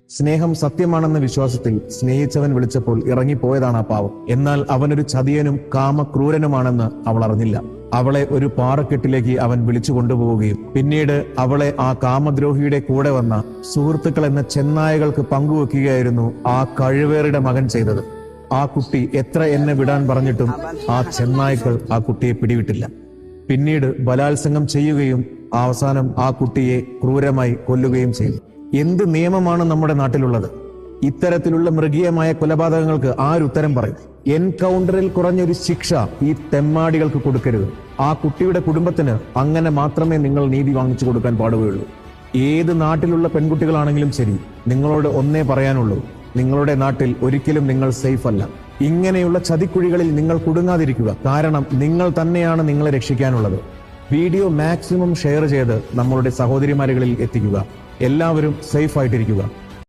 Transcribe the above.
സ്നേഹം സത്യമാണെന്ന വിശ്വാസത്തിൽ സ്നേഹിച്ചവൻ വിളിച്ചപ്പോൾ ഇറങ്ങിപ്പോയതാണ് ആ പാവം. എന്നാൽ അവനൊരു ചതിയനും കാമക്രൂരനുമാണെന്ന് അവൾ അറിഞ്ഞില്ല. അവളെ ഒരു പാറക്കെട്ടിലേക്ക് അവൻ വിളിച്ചു കൊണ്ടുപോവുകയും പിന്നീട് അവളെ ആ കാമദ്രോഹിയുടെ കൂടെ വന്ന സുഹൃത്തുക്കൾ എന്ന ചെന്നായകൾക്ക് പങ്കുവെക്കുകയായിരുന്നു ആ കഴിവേറിയുടെ മകൻ ചെയ്തത്. ആ കുട്ടി എത്ര എന്നെ വിടാൻ പറഞ്ഞിട്ടും ആ ചെന്നായ്ക്കൾ ആ കുട്ടിയെ പിടിവിട്ടില്ല. പിന്നീട് ബലാത്സംഗം ചെയ്യുകയും അവസാനം ആ കുട്ടിയെ ക്രൂരമായി കൊല്ലുകയും ചെയ്തു. എന്ത് നിയമമാണ് നമ്മുടെ നാട്ടിലുള്ളത്? ഇത്തരത്തിലുള്ള മൃഗീയമായ കൊലപാതകങ്ങൾക്ക് ആരുത്തരം പറയും? എൻകൗണ്ടറിൽ കുറഞ്ഞൊരു ശിക്ഷ ഈ തെമ്മാടികൾക്ക് കൊടുക്കരുത്. ആ കുട്ടിയുടെ കുടുംബത്തിന് അങ്ങനെ മാത്രമേ നിങ്ങൾ നീതി വാങ്ങിച്ചു കൊടുക്കാൻ പാടുകയുള്ളൂ. ഏത് നാട്ടിലുള്ള പെൺകുട്ടികളാണെങ്കിലും ശരി, നിങ്ങളോട് ഒന്നേ പറയാനുള്ളൂ, നിങ്ങളുടെ നാട്ടിൽ ഒരിക്കലും നിങ്ങൾ സേഫ് അല്ല. ഇങ്ങനെയുള്ള ചതിക്കുഴികളിൽ നിങ്ങൾ കുടുങ്ങാതിരിക്കുക. കാരണം നിങ്ങൾ തന്നെയാണ് നിങ്ങളെ രക്ഷിക്കാനുള്ളത്. വീഡിയോ മാക്സിമം ഷെയർ ചെയ്ത് നമ്മളുടെ സഹോദരിമാരുകളിൽ എത്തിക്കുക. എല്ലാവരും സേഫ് ആയിട്ടിരിക്കുക.